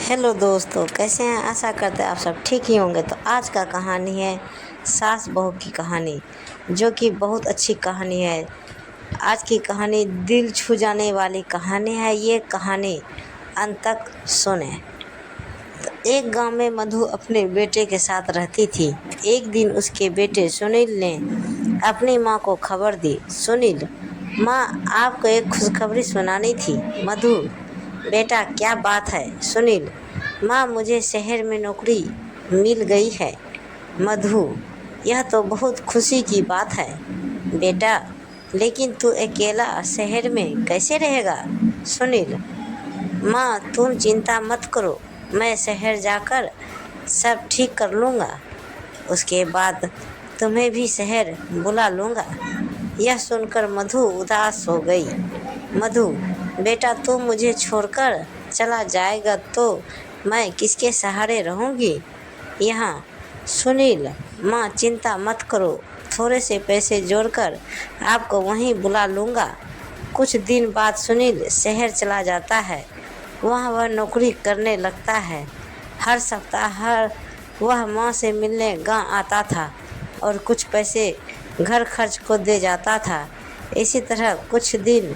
Hello दोस्तों, कैसे हैं? आशा करते हैं आप सब ठीक ही होंगे। तो आज का कहानी है सास बहू की कहानी, जो कि बहुत अच्छी कहानी है। आज की कहानी दिल छू जाने वाली कहानी है। ये कहानी अंत तक सुने। तो एक गांव में मधु अपने बेटे के साथ रहती थी। एक दिन उसके बेटे सुनील ने अपनी माँ को खबर दी। सुनील, माँ आपको एक खुशखबरी सुनानी थी। मधु, बेटा क्या बात है? सुनील, माँ मुझे शहर में नौकरी मिल गई है। मधु, यह तो बहुत खुशी की बात है बेटा, लेकिन तू अकेला शहर में कैसे रहेगा? सुनील, माँ तुम चिंता मत करो, मैं शहर जाकर सब ठीक कर लूँगा। उसके बाद तुम्हें भी शहर बुला लूँगा। यह सुनकर मधु उदास हो गई। मधु, बेटा तू मुझे छोड़कर चला जाएगा तो मैं किसके सहारे रहूँगी यहाँ? सुनील, माँ चिंता मत करो, थोड़े से पैसे जोड़कर आपको वहीं बुला लूँगा। कुछ दिन बाद सुनील शहर चला जाता है। वहाँ वह नौकरी करने लगता है। हर सप्ताह वह माँ से मिलने गाँव आता था और कुछ पैसे घर खर्च को दे जाता था। इसी तरह कुछ दिन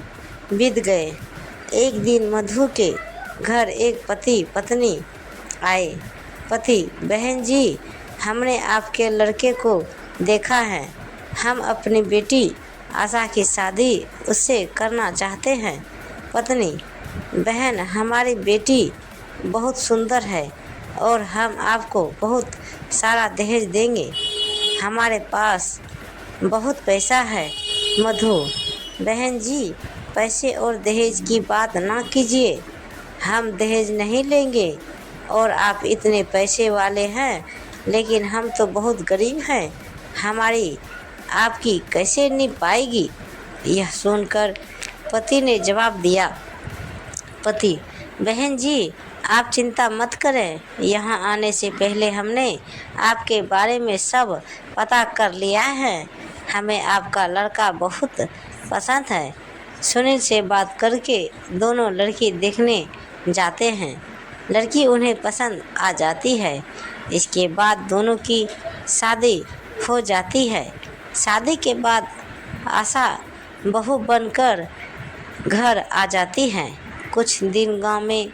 बीत गए। एक दिन मधु के घर एक पति पत्नी आए। पति, बहन जी, हमने आपके लड़के को देखा है। हम अपनी बेटी आशा की शादी उससे करना चाहते हैं। पत्नी, बहन हमारी बेटी बहुत सुंदर है और हम आपको बहुत सारा दहेज देंगे। हमारे पास बहुत पैसा है। मधु, बहन जी, पैसे और दहेज की बात ना कीजिए। हम दहेज नहीं लेंगे और आप इतने पैसे वाले हैं, लेकिन हम तो बहुत गरीब हैं। हमारी आपकी कैसे नहीं पाएगी? यह सुनकर पति ने जवाब दिया। पति, बहन जी आप चिंता मत करें। यहाँ आने से पहले हमने आपके बारे में सब पता कर लिया है। हमें आपका लड़का बहुत पसंद है। सुनील से बात करके दोनों लड़की देखने जाते हैं। लड़की उन्हें पसंद आ जाती है। इसके बाद दोनों की शादी हो जाती है। शादी के बाद आशा बहू बनकर घर आ जाती है। कुछ दिन गांव में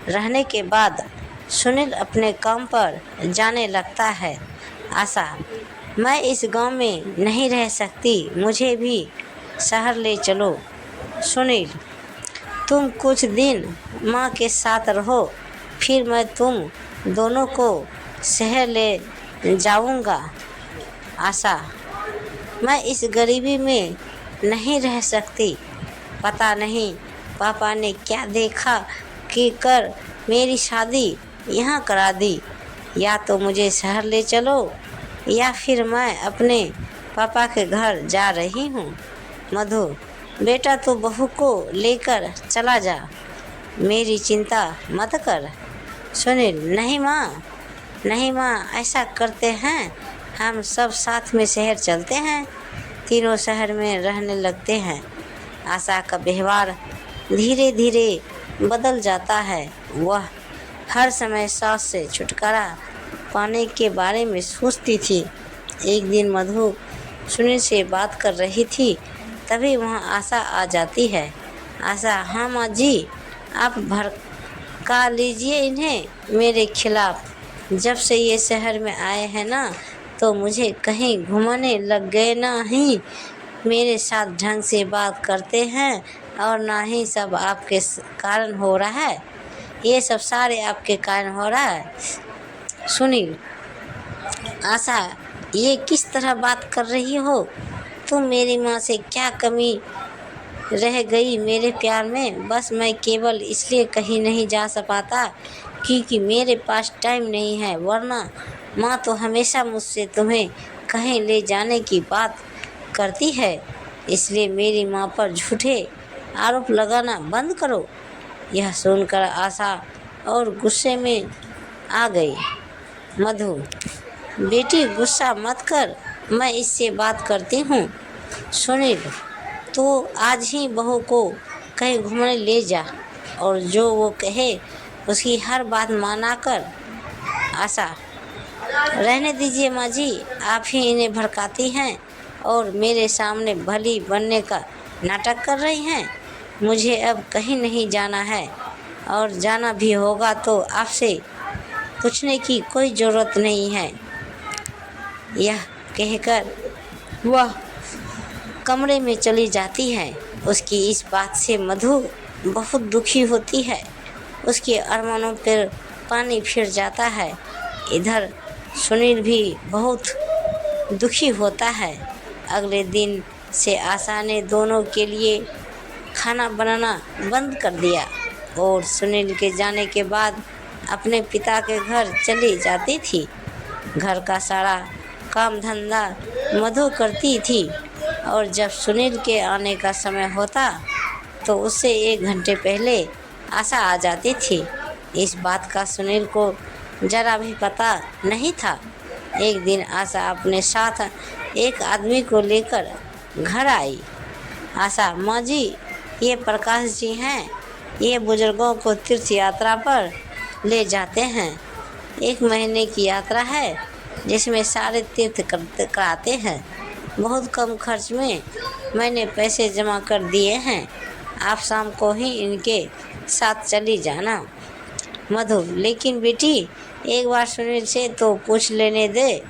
रहने के बाद सुनील अपने काम पर जाने लगता है। आशा, मैं इस गांव में नहीं रह सकती, मुझे भी शहर ले चलो। सुनील, तुम कुछ दिन माँ के साथ रहो, फिर मैं तुम दोनों को शहर ले जाऊंगा। आशा, मैं इस गरीबी में नहीं रह सकती। पता नहीं पापा ने क्या देखा कि कर मेरी शादी यहाँ करा दी। या तो मुझे शहर ले चलो या फिर मैं अपने पापा के घर जा रही हूँ। मधु, बेटा तू बहू को लेकर चला जा, मेरी चिंता मत कर। सुनील, नहीं माँ, नहीं माँ, ऐसा करते हैं, हम सब साथ में शहर चलते हैं। तीनों शहर में रहने लगते हैं। आशा का व्यवहार धीरे धीरे बदल जाता है। वह हर समय सास से छुटकारा पाने के बारे में सोचती थी। एक दिन मधु सुनील से बात कर रही थी, तभी वहाँ आशा आ जाती है। आशा, हाँ माँ जी, आप भड़का लीजिए इन्हें मेरे खिलाफ। जब से ये शहर में आए हैं ना, तो मुझे कहीं घुमाने लग गए, ना ही मेरे साथ ढंग से बात करते हैं और ना ही सब आपके कारण हो रहा है। ये सब सारे आपके कारण हो रहा है। सुनील, आशा ये किस तरह बात कर रही हो? तुम मेरी माँ से क्या कमी रह गई मेरे प्यार में? बस मैं केवल इसलिए कहीं नहीं जा पाता क्योंकि मेरे पास टाइम नहीं है, वरना माँ तो हमेशा मुझसे तुम्हें कहीं ले जाने की बात करती है। इसलिए मेरी माँ पर झूठे आरोप लगाना बंद करो। यह सुनकर आशा और गुस्से में आ गई। मधु, बेटी गुस्सा मत कर, मैं इससे बात करती हूँ। सुनील, तो आज ही बहू को कहीं घूमने ले जा और जो वो कहे उसकी हर बात माना कर आशा, रहने दीजिए माँ जी, आप ही इन्हें भड़काती हैं और मेरे सामने भली बनने का नाटक कर रही हैं। मुझे अब कहीं नहीं जाना है और जाना भी होगा तो आपसे पूछने की कोई ज़रूरत नहीं है। यह कहकर वह कमरे में चली जाती है। उसकी इस बात से मधु बहुत दुखी होती है। उसके अरमानों पर पानी फिर जाता है। इधर सुनील भी बहुत दुखी होता है। अगले दिन से आशा ने दोनों के लिए खाना बनाना बंद कर दिया और सुनील के जाने के बाद अपने पिता के घर चली जाती थी। घर का सारा काम धंधा मधु करती थी और जब सुनील के आने का समय होता तो उससे 1 घंटे पहले आशा आ जाती थी। इस बात का सुनील को ज़रा भी पता नहीं था। एक दिन आशा अपने साथ एक आदमी को लेकर घर आई। आशा, माँ जी, ये प्रकाश जी हैं। ये बुजुर्गों को तीर्थ यात्रा पर ले जाते हैं। 1 महीने की यात्रा है जिसमें सारे तीर्थ कराते हैं। बहुत कम खर्च में मैंने पैसे जमा कर दिए हैं। आप शाम को ही इनके साथ चली जाना। मधु, लेकिन बेटी एक बार सुनील से तो पूछ लेने दे।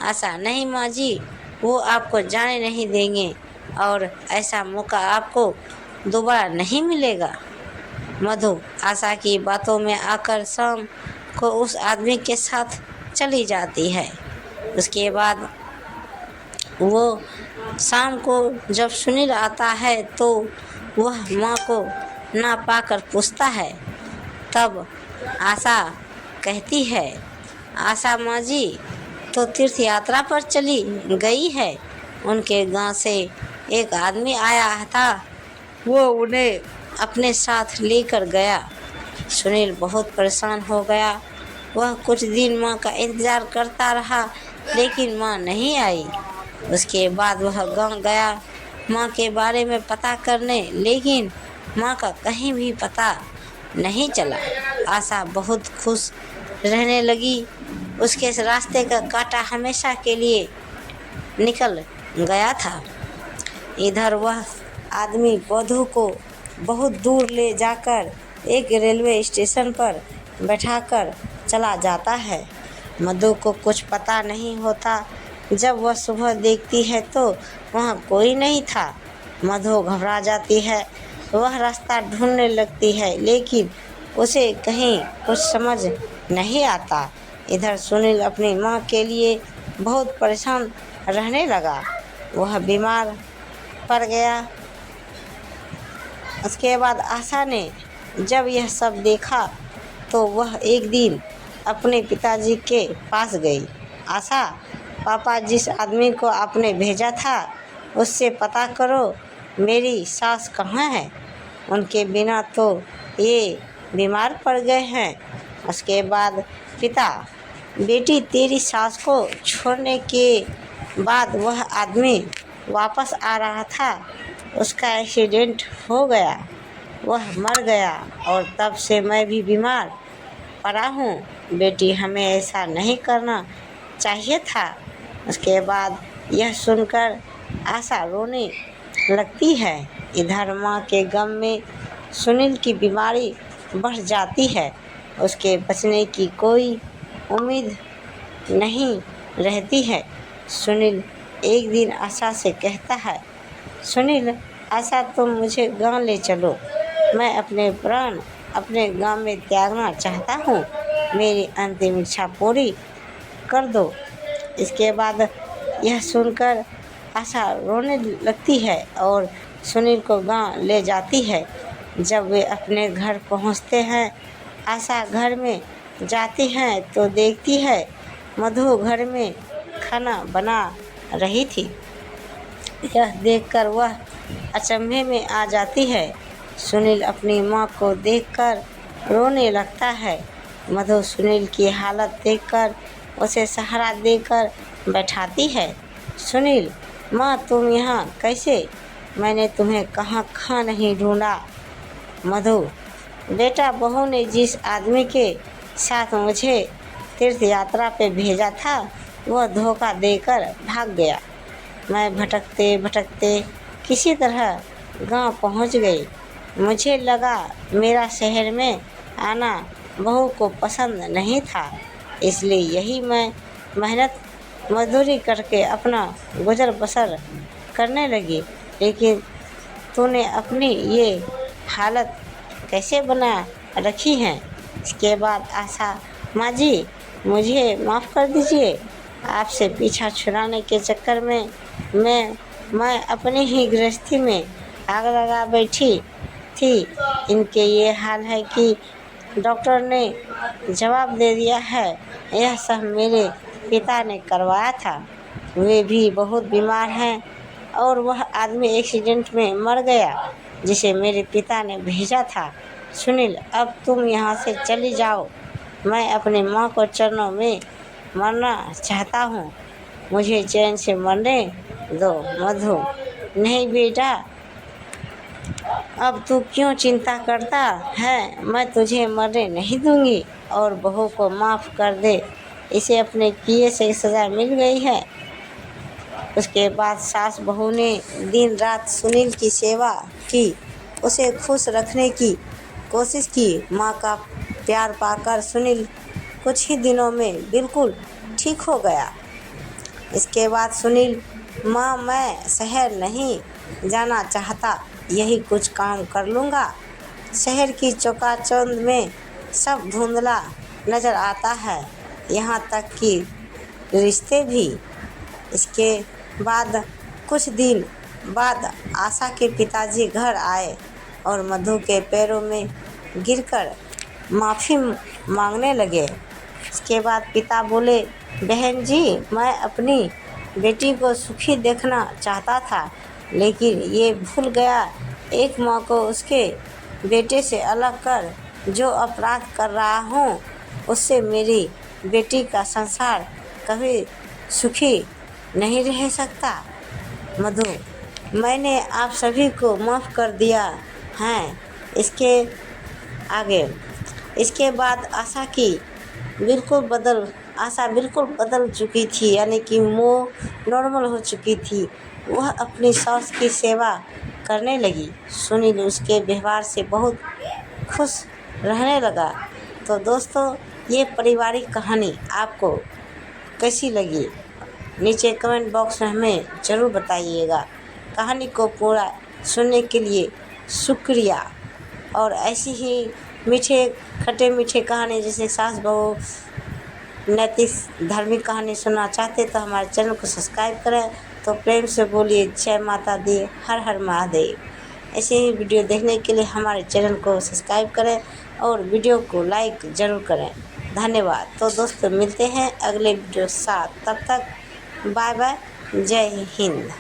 आशा, नहीं माँ जी, वो आपको जाने नहीं देंगे और ऐसा मौका आपको दोबारा नहीं मिलेगा। मधु आशा की बातों में आकर शाम को उस आदमी के साथ चली जाती है। उसके बाद वो शाम को जब सुनील आता है तो वह माँ को ना पाकर पूछता है। तब आशा कहती है, आशा माँ जी तो तीर्थ यात्रा पर चली गई है। उनके गांव से एक आदमी आया था, वो उन्हें अपने साथ लेकर गया। सुनील बहुत परेशान हो गया। वह कुछ दिन माँ का इंतज़ार करता रहा लेकिन माँ नहीं आई। उसके बाद वह गांव गया माँ के बारे में पता करने, लेकिन माँ का कहीं भी पता नहीं चला। आशा बहुत खुश रहने लगी। उसके रास्ते का कांटा हमेशा के लिए निकल गया था। इधर वह आदमी मधु को बहुत दूर ले जाकर एक रेलवे स्टेशन पर बैठाकर चला जाता है। मधु को कुछ पता नहीं होता। जब वह सुबह देखती है तो वहाँ कोई नहीं था। मधु घबरा जाती है। वह रास्ता ढूंढने लगती है लेकिन उसे कहीं कुछ समझ नहीं आता। इधर सुनील अपनी माँ के लिए बहुत परेशान रहने लगा। वह बीमार पड़ गया। उसके बाद आशा ने जब यह सब देखा तो वह एक दिन अपने पिताजी के पास गई। आशा, पापा जिस आदमी को आपने भेजा था उससे पता करो मेरी सास कहाँ है। उनके बिना तो ये बीमार पड़ गए हैं। उसके बाद पिता, बेटी तेरी सास को छोड़ने के बाद वह आदमी वापस आ रहा था, उसका एक्सीडेंट हो गया, वह मर गया और तब से मैं भी बीमार पड़ा हूँ। बेटी, हमें ऐसा नहीं करना चाहिए था। उसके बाद यह सुनकर आशा रोने लगती है। इधर माँ के गम में सुनील की बीमारी बढ़ जाती है। उसके बचने की कोई उम्मीद नहीं रहती है। सुनील एक दिन आशा से कहता है, सुनील, आशा तुम मुझे गांव ले चलो। मैं अपने प्राण अपने गांव में त्यागना चाहता हूँ। मेरी अंतिम इच्छा पूरी कर दो। इसके बाद यह सुनकर आशा रोने लगती है और सुनील को गांव ले जाती है। जब वे अपने घर पहुंचते हैं, आशा घर में जाती है तो देखती है मधु घर में खाना बना रही थी। यह देखकर वह अचंभे में आ जाती है। सुनील अपनी माँ को देखकर रोने लगता है। मधु सुनील की हालत देखकर उसे सहारा देकर बैठाती है। सुनील, माँ तुम यहाँ कैसे? मैंने तुम्हें कहाँ नहीं ढूंढा। मधु बेटा बहू ने जिस आदमी के साथ मुझे तीर्थ यात्रा पे भेजा था वह धोखा देकर भाग गया। मैं भटकते भटकते किसी तरह गांव पहुंच गई। मुझे लगा मेरा शहर में आना बहू को पसंद नहीं था, इसलिए यही मैं मेहनत मजदूरी करके अपना गुजर बसर करने लगी। लेकिन तूने अपनी ये हालत कैसे बना रखी है? इसके बाद आशा माँ जी मुझे माफ़ कर दीजिए। आपसे पीछा छुड़ाने के चक्कर में मैं अपनी ही गृहस्थी में आग लगा बैठी थी। इनके ये हाल है कि डॉक्टर ने जवाब दे दिया है यह सब मेरे पिता ने करवाया था। वे भी बहुत बीमार हैं और वह आदमी एक्सीडेंट में मर गया जिसे मेरे पिता ने भेजा था। सुनील अब तुम यहाँ से चली जाओ। मैं अपनी माँ को चरणों में मरना चाहता हूँ। मुझे चैन से मरने दो मधु। नहीं बेटा, अब तू क्यों चिंता करता है? मैं तुझे मरने नहीं दूंगी और बहू को माफ़ कर दे। इसे अपने किए से सज़ा मिल गई है। उसके बाद सास बहू ने दिन रात सुनील की सेवा की, उसे खुश रखने की कोशिश की। माँ का प्यार पाकर सुनील कुछ ही दिनों में बिल्कुल ठीक हो गया। इसके बाद सुनील माँ मैं शहर नहीं जाना चाहता, यही कुछ काम कर लूँगा। शहर की चकाचौंध में सब धुंधला नज़र आता है, यहाँ तक कि रिश्ते भी। इसके बाद कुछ दिन बाद आशा के पिताजी घर आए और मधु के पैरों में गिरकर माफ़ी मांगने लगे। इसके बाद पिता बोले बहन जी मैं अपनी बेटी को सुखी देखना चाहता था, लेकिन ये भूल गया एक माँ को उसके बेटे से अलग कर जो अपराध कर रहा हूँ उससे मेरी बेटी का संसार कभी सुखी नहीं रह सकता। मधु मैंने आप सभी को माफ़ कर दिया है। इसके बाद आशा बिल्कुल बदल चुकी थी, यानी कि वो नॉर्मल हो चुकी थी। वह अपनी सास की सेवा करने लगी। सुनील उसके व्यवहार से बहुत खुश रहने लगा। तो दोस्तों ये पारिवारिक कहानी आपको कैसी लगी नीचे कमेंट बॉक्स में हमें ज़रूर बताइएगा। कहानी को पूरा सुनने के लिए शुक्रिया। और ऐसी ही खट्टे मीठे कहानी जैसे सास बहू नैतिक धार्मिक कहानी सुनना चाहते तो हमारे चैनल को सब्सक्राइब करें। तो प्रेम से बोलिए जय माता दी, हर हर महादेव। ऐसे ही वीडियो देखने के लिए हमारे चैनल को सब्सक्राइब करें और वीडियो को लाइक ज़रूर करें। धन्यवाद। तो दोस्तों मिलते हैं अगले वीडियो के साथ, तब तक बाय बाय, जय हिंद।